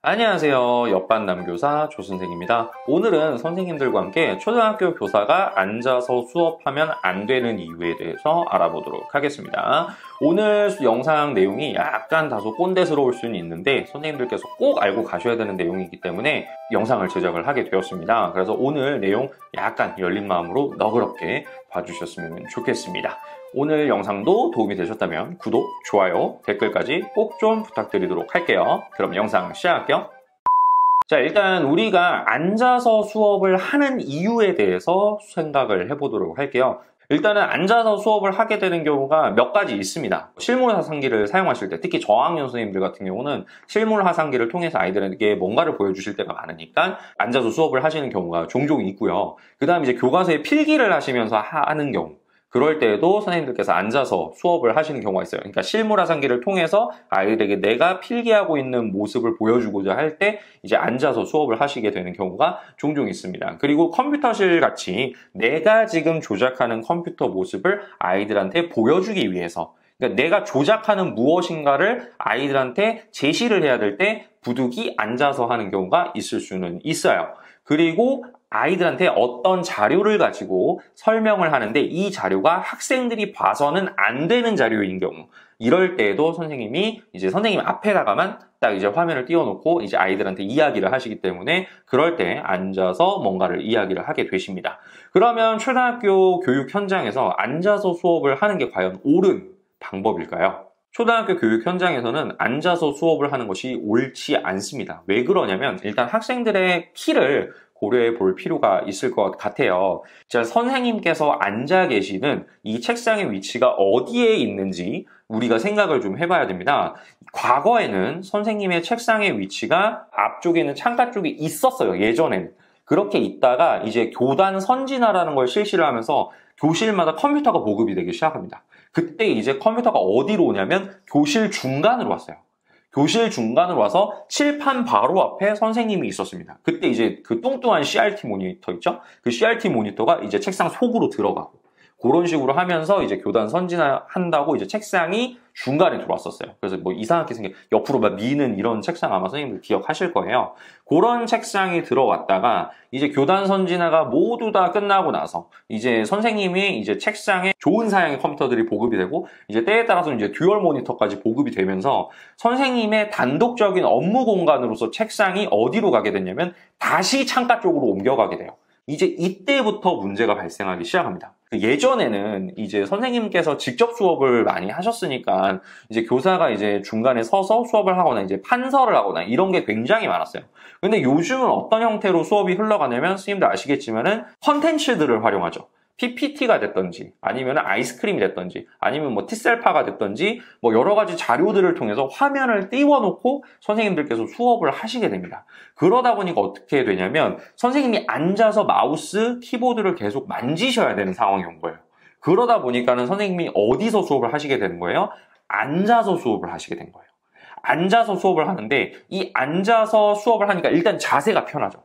안녕하세요. 옆반남교사 조선생입니다. 오늘은 선생님들과 함께 초등학교 교사가 앉아서 수업하면 안 되는 이유에 대해서 알아보도록 하겠습니다. 오늘 영상 내용이 약간 다소 꼰대스러울 수는 있는데 선생님들께서 꼭 알고 가셔야 되는 내용이기 때문에 영상을 제작을 하게 되었습니다. 그래서 오늘 내용 약간 열린 마음으로 너그럽게 봐주셨으면 좋겠습니다. 오늘 영상도 도움이 되셨다면 구독, 좋아요, 댓글까지 꼭 좀 부탁드리도록 할게요. 그럼 영상 시작할게요. 자, 일단 우리가 앉아서 수업을 하는 이유에 대해서 생각을 해보도록 할게요. 일단은 앉아서 수업을 하게 되는 경우가 몇 가지 있습니다. 실물화상기를 사용하실 때, 특히 저학년 선생님들 같은 경우는 실물화상기를 통해서 아이들에게 뭔가를 보여주실 때가 많으니까 앉아서 수업을 하시는 경우가 종종 있고요. 그 다음에 이제 교과서에 필기를 하시면서 하는 경우, 그럴 때에도 선생님들께서 앉아서 수업을 하시는 경우가 있어요. 그러니까 실물화상기를 통해서 아이들에게 내가 필기하고 있는 모습을 보여주고자 할 때 이제 앉아서 수업을 하시게 되는 경우가 종종 있습니다. 그리고 컴퓨터실 같이 내가 지금 조작하는 컴퓨터 모습을 아이들한테 보여주기 위해서, 그러니까 내가 조작하는 무엇인가를 아이들한테 제시를 해야 될 때 부득이 앉아서 하는 경우가 있을 수는 있어요. 그리고 아이들한테 어떤 자료를 가지고 설명을 하는데 이 자료가 학생들이 봐서는 안 되는 자료인 경우, 이럴 때에도 선생님이 이제 선생님 앞에다가만 딱 이제 화면을 띄워놓고 이제 아이들한테 이야기를 하시기 때문에 그럴 때 앉아서 뭔가를 이야기를 하게 되십니다. 그러면 초등학교 교육 현장에서 앉아서 수업을 하는 게 과연 옳은 방법일까요? 초등학교 교육 현장에서는 앉아서 수업을 하는 것이 옳지 않습니다. 왜 그러냐면 일단 학생들의 키를 고려해 볼 필요가 있을 것 같아요. 자, 선생님께서 앉아 계시는 이 책상의 위치가 어디에 있는지 우리가 생각을 좀 해봐야 됩니다. 과거에는 선생님의 책상의 위치가 앞쪽에 있는 창가 쪽에 있었어요. 예전에는. 그렇게 있다가 이제 교단 선진화라는 걸 실시를 하면서 교실마다 컴퓨터가 보급이 되기 시작합니다. 그때 이제 컴퓨터가 어디로 오냐면 교실 중간으로 왔어요. 교실 중간으로 와서 칠판 바로 앞에 선생님이 있었습니다. 그때 이제 그 뚱뚱한 CRT 모니터 있죠? 그 CRT 모니터가 이제 책상 속으로 들어가고 그런 식으로 하면서 이제 교단 선진화 한다고 이제 책상이 중간에 들어왔었어요. 그래서 뭐 이상하게 생긴 옆으로 막 미는 이런 책상 아마 선생님들 기억하실 거예요. 그런 책상이 들어왔다가 이제 교단 선진화가 모두 다 끝나고 나서 이제 선생님이 이제 책상에 좋은 사양의 컴퓨터들이 보급이 되고 이제 때에 따라서 이제 듀얼 모니터까지 보급이 되면서 선생님의 단독적인 업무 공간으로서 책상이 어디로 가게 됐냐면 다시 창가 쪽으로 옮겨가게 돼요. 이제 이때부터 문제가 발생하기 시작합니다. 예전에는 이제 선생님께서 직접 수업을 많이 하셨으니까 이제 교사가 이제 중간에 서서 수업을 하거나 이제 판서를 하거나 이런 게 굉장히 많았어요. 근데 요즘은 어떤 형태로 수업이 흘러가냐면 선생님들 아시겠지만은 컨텐츠들을 활용하죠. PPT가 됐던지 아니면 아이스크림이 됐던지 아니면 뭐 티셀파가 됐던지 뭐 여러 가지 자료들을 통해서 화면을 띄워놓고 선생님들께서 수업을 하시게 됩니다. 그러다 보니까 어떻게 되냐면 선생님이 앉아서 마우스, 키보드를 계속 만지셔야 되는 상황이 온 거예요. 그러다 보니까는 선생님이 어디서 수업을 하시게 되는 거예요? 앉아서 수업을 하시게 된 거예요. 앉아서 수업을 하는데 이 앉아서 수업을 하니까 일단 자세가 편하죠.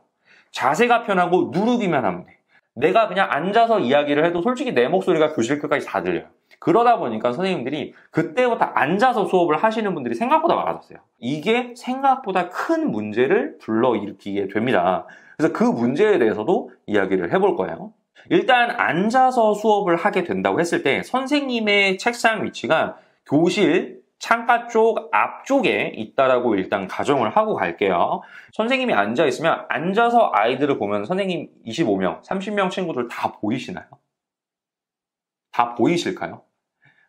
자세가 편하고 누르기만 하면 돼. 내가 그냥 앉아서 이야기를 해도 솔직히 내 목소리가 교실 끝까지 다 들려요. 그러다 보니까 선생님들이 그때부터 앉아서 수업을 하시는 분들이 생각보다 많아졌어요. 이게 생각보다 큰 문제를 불러일으키게 됩니다. 그래서 그 문제에 대해서도 이야기를 해볼 거예요. 일단 앉아서 수업을 하게 된다고 했을 때 선생님의 책상 위치가 교실 창가 쪽 앞쪽에 있다라고 일단 가정을 하고 갈게요. 선생님이 앉아 있으면 앉아서 아이들을 보면 선생님 25명, 30명 친구들 다 보이시나요? 다 보이실까요?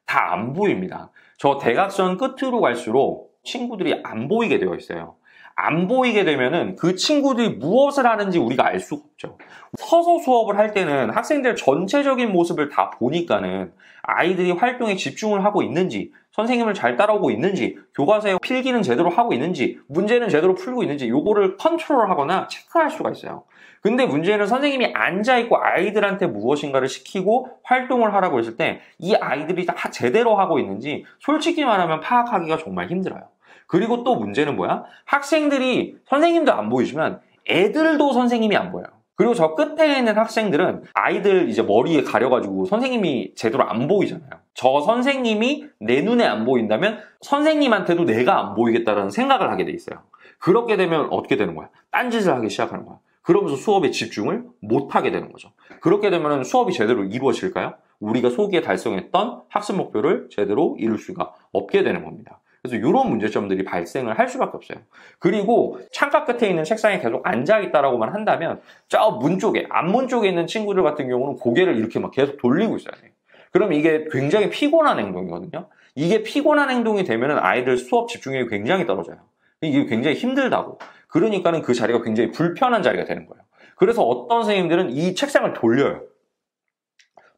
다 안 보입니다. 저 대각선 끝으로 갈수록 친구들이 안 보이게 되어 있어요. 안 보이게 되면은 그 친구들이 무엇을 하는지 우리가 알 수가 없죠. 서서 수업을 할 때는 학생들 전체적인 모습을 다 보니까는 아이들이 활동에 집중을 하고 있는지, 선생님을 잘 따라오고 있는지, 교과서에 필기는 제대로 하고 있는지, 문제는 제대로 풀고 있는지 요거를 컨트롤하거나 체크할 수가 있어요. 근데 문제는 선생님이 앉아있고 아이들한테 무엇인가를 시키고 활동을 하라고 했을 때 이 아이들이 다 제대로 하고 있는지 솔직히 말하면 파악하기가 정말 힘들어요. 그리고 또 문제는 뭐야? 학생들이 선생님도 안 보이지만 애들도 선생님이 안 보여요. 그리고 저 끝에 있는 학생들은 아이들 이제 머리에 가려가지고 선생님이 제대로 안 보이잖아요. 저 선생님이 내 눈에 안 보인다면 선생님한테도 내가 안 보이겠다라는 생각을 하게 돼 있어요. 그렇게 되면 어떻게 되는 거야? 딴짓을 하기 시작하는 거야. 그러면서 수업에 집중을 못하게 되는 거죠. 그렇게 되면 수업이 제대로 이루어질까요? 우리가 소기에 달성했던 학습 목표를 제대로 이룰 수가 없게 되는 겁니다. 그래서 이런 문제점들이 발생을 할 수밖에 없어요. 그리고 창가 끝에 있는 책상에 계속 앉아있다라고만 한다면 저 문 쪽에, 앞문 쪽에 있는 친구들 같은 경우는 고개를 이렇게 막 계속 돌리고 있어야 돼요. 그럼 이게 굉장히 피곤한 행동이거든요. 이게 피곤한 행동이 되면 아이들 수업 집중력이 굉장히 떨어져요. 이게 굉장히 힘들다고. 그러니까는 그 자리가 굉장히 불편한 자리가 되는 거예요. 그래서 어떤 선생님들은 이 책상을 돌려요.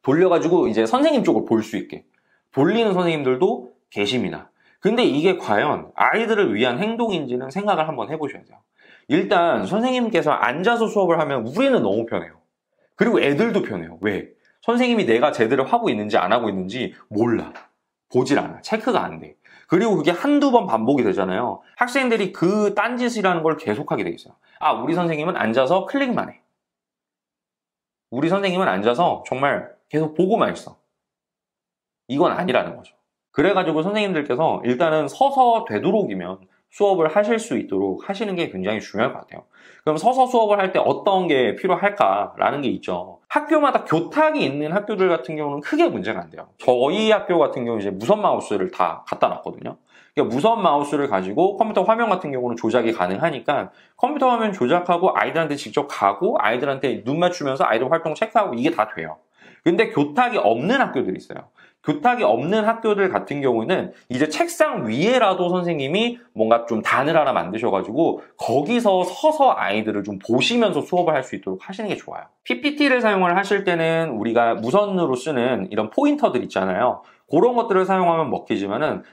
돌려가지고 이제 선생님 쪽을 볼 수 있게. 돌리는 선생님들도 계십니다. 근데 이게 과연 아이들을 위한 행동인지는 생각을 한번 해보셔야 돼요. 일단 선생님께서 앉아서 수업을 하면 우리는 너무 편해요. 그리고 애들도 편해요. 왜? 선생님이 내가 제대로 하고 있는지 안 하고 있는지 몰라. 보질 않아. 체크가 안 돼. 그리고 그게 한두 번 반복이 되잖아요. 학생들이 그 딴짓이라는 걸 계속하게 돼 있어요. 아, 우리 선생님은 앉아서 클릭만 해. 우리 선생님은 앉아서 정말 계속 보고만 있어. 이건 아니라는 거죠. 그래가지고 선생님들께서 일단은 서서 되도록이면 수업을 하실 수 있도록 하시는 게 굉장히 중요할 것 같아요. 그럼 서서 수업을 할 때 어떤 게 필요할까라는 게 있죠. 학교마다 교탁이 있는 학교들 같은 경우는 크게 문제가 안 돼요. 저희 학교 같은 경우 이제 무선 마우스를 다 갖다 놨거든요. 그러니까 무선 마우스를 가지고 컴퓨터 화면 같은 경우는 조작이 가능하니까 컴퓨터 화면 조작하고 아이들한테 직접 가고 아이들한테 눈 맞추면서 아이들 활동 체크하고 이게 다 돼요. 근데 교탁이 없는 학교들이 있어요. 교탁이 없는 학교들 같은 경우는 이제 책상 위에라도 선생님이 뭔가 좀 단을 하나 만드셔가지고 거기서 서서 아이들을 좀 보시면서 수업을 할 수 있도록 하시는 게 좋아요. PPT를 사용을 하실 때는 우리가 무선으로 쓰는 이런 포인터들 있잖아요. 그런 것들을 사용하면 먹히지만은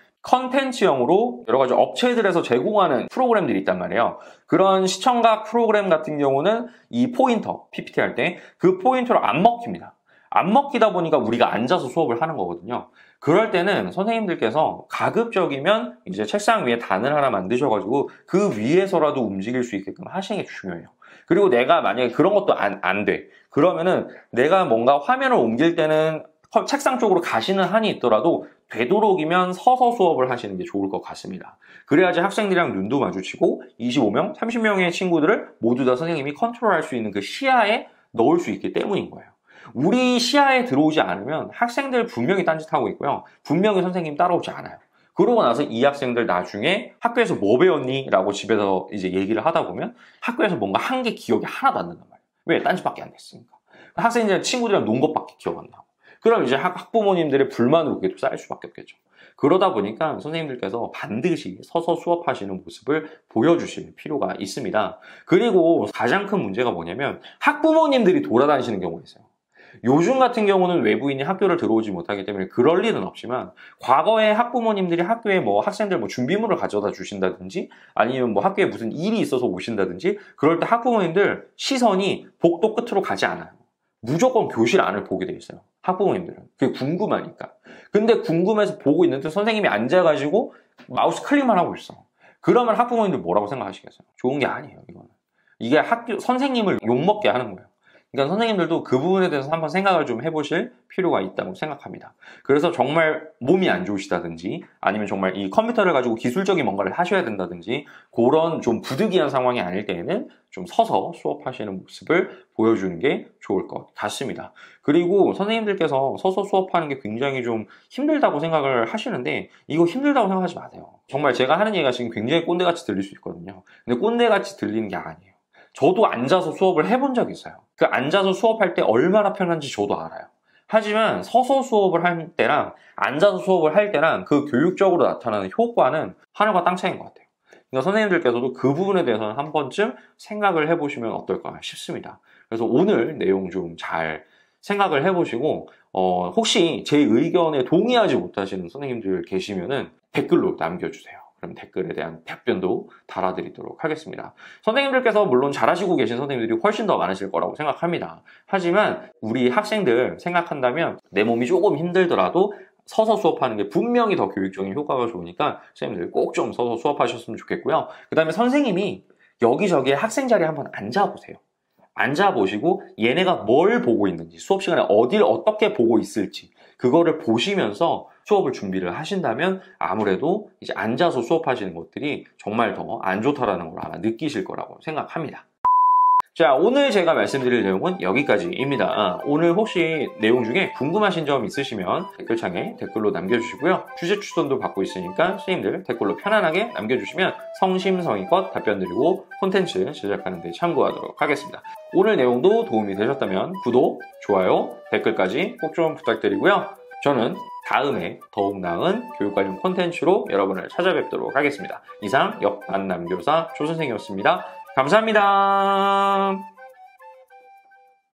컨텐츠형으로 여러 가지 업체들에서 제공하는 프로그램들이 있단 말이에요. 그런 시청각 프로그램 같은 경우는 이 포인터, PPT 할 때 그 포인터로 안 먹힙니다. 안 먹히다 보니까 우리가 앉아서 수업을 하는 거거든요. 그럴 때는 선생님들께서 가급적이면 이제 책상 위에 단을 하나 만드셔가지고 그 위에서라도 움직일 수 있게끔 하시는 게 중요해요. 그리고 내가 만약에 그런 것도 안 돼. 그러면은 내가 뭔가 화면을 옮길 때는 책상 쪽으로 가시는 한이 있더라도 되도록이면 서서 수업을 하시는 게 좋을 것 같습니다. 그래야지 학생들이랑 눈도 마주치고 25명, 30명의 친구들을 모두 다 선생님이 컨트롤할 수 있는 그 시야에 넣을 수 있기 때문인 거예요. 우리 시야에 들어오지 않으면 학생들 분명히 딴짓하고 있고요. 분명히 선생님 따라오지 않아요. 그러고 나서 이 학생들 나중에 학교에서 뭐 배웠니? 라고 집에서 이제 얘기를 하다 보면 학교에서 뭔가 한 게 기억이 하나도 안 난단 말이에요. 왜? 딴짓밖에 안 됐으니까. 학생들이랑 친구들이랑 논 것밖에 기억 안 나고. 그럼 이제 학부모님들의 불만으로 그게 또 쌓일 수밖에 없겠죠. 그러다 보니까 선생님들께서 반드시 서서 수업하시는 모습을 보여주실 필요가 있습니다. 그리고 가장 큰 문제가 뭐냐면 학부모님들이 돌아다니시는 경우가 있어요. 요즘 같은 경우는 외부인이 학교를 들어오지 못하기 때문에 그럴 일은 없지만 과거에 학부모님들이 학교에 뭐 학생들 뭐 준비물을 가져다 주신다든지 아니면 뭐 학교에 무슨 일이 있어서 오신다든지 그럴 때 학부모님들 시선이 복도 끝으로 가지 않아요. 무조건 교실 안을 보게 돼 있어요. 학부모님들은. 그게 궁금하니까. 근데 궁금해서 보고 있는데 선생님이 앉아가지고 마우스 클릭만 하고 있어. 그러면 학부모님들 뭐라고 생각하시겠어요? 좋은 게 아니에요, 이거는. 이게 선생님을 욕먹게 하는 거예요. 그러니까 선생님들도 그 부분에 대해서 한번 생각을 좀 해보실 필요가 있다고 생각합니다. 그래서 정말 몸이 안 좋으시다든지 아니면 정말 이 컴퓨터를 가지고 기술적인 뭔가를 하셔야 된다든지 그런 좀 부득이한 상황이 아닐 때에는 좀 서서 수업하시는 모습을 보여주는 게 좋을 것 같습니다. 그리고 선생님들께서 서서 수업하는 게 굉장히 좀 힘들다고 생각을 하시는데 이거 힘들다고 생각하지 마세요. 정말 제가 하는 얘기가 지금 굉장히 꼰대같이 들릴 수 있거든요. 근데 꼰대같이 들리는 게 아니에요. 저도 앉아서 수업을 해본 적이 있어요. 그 앉아서 수업할 때 얼마나 편한지 저도 알아요. 하지만 서서 수업을 할 때랑 앉아서 수업을 할 때랑 그 교육적으로 나타나는 효과는 하늘과 땅 차이인 것 같아요. 그러니까 선생님들께서도 그 부분에 대해서는 한 번쯤 생각을 해보시면 어떨까 싶습니다. 그래서 오늘 내용 좀 잘 생각을 해보시고 혹시 제 의견에 동의하지 못하시는 선생님들 계시면은 댓글로 남겨주세요. 그럼 댓글에 대한 답변도 달아드리도록 하겠습니다. 선생님들께서 물론 잘하시고 계신 선생님들이 훨씬 더 많으실 거라고 생각합니다. 하지만 우리 학생들 생각한다면 내 몸이 조금 힘들더라도 서서 수업하는 게 분명히 더 교육적인 효과가 좋으니까 선생님들 꼭 좀 서서 수업하셨으면 좋겠고요. 그 다음에 선생님이 여기저기 학생 자리에 한번 앉아보세요. 앉아보시고 얘네가 뭘 보고 있는지 수업 시간에 어딜 어떻게 보고 있을지 그거를 보시면서 수업을 준비를 하신다면 아무래도 이제 앉아서 수업하시는 것들이 정말 더 안 좋다라는 걸 아마 느끼실 거라고 생각합니다. 자, 오늘 제가 말씀드릴 내용은 여기까지입니다. 오늘 혹시 내용 중에 궁금하신 점 있으시면 댓글창에 댓글로 남겨주시고요. 주제 추천도 받고 있으니까 선생님들 댓글로 편안하게 남겨주시면 성심성의껏 답변 드리고 콘텐츠 제작하는 데 참고하도록 하겠습니다. 오늘 내용도 도움이 되셨다면 구독, 좋아요, 댓글까지 꼭 좀 부탁드리고요. 저는 다음에 더욱 나은 교육 관련 콘텐츠로 여러분을 찾아뵙도록 하겠습니다. 이상 역반남교사 조선생이었습니다. 감사합니다.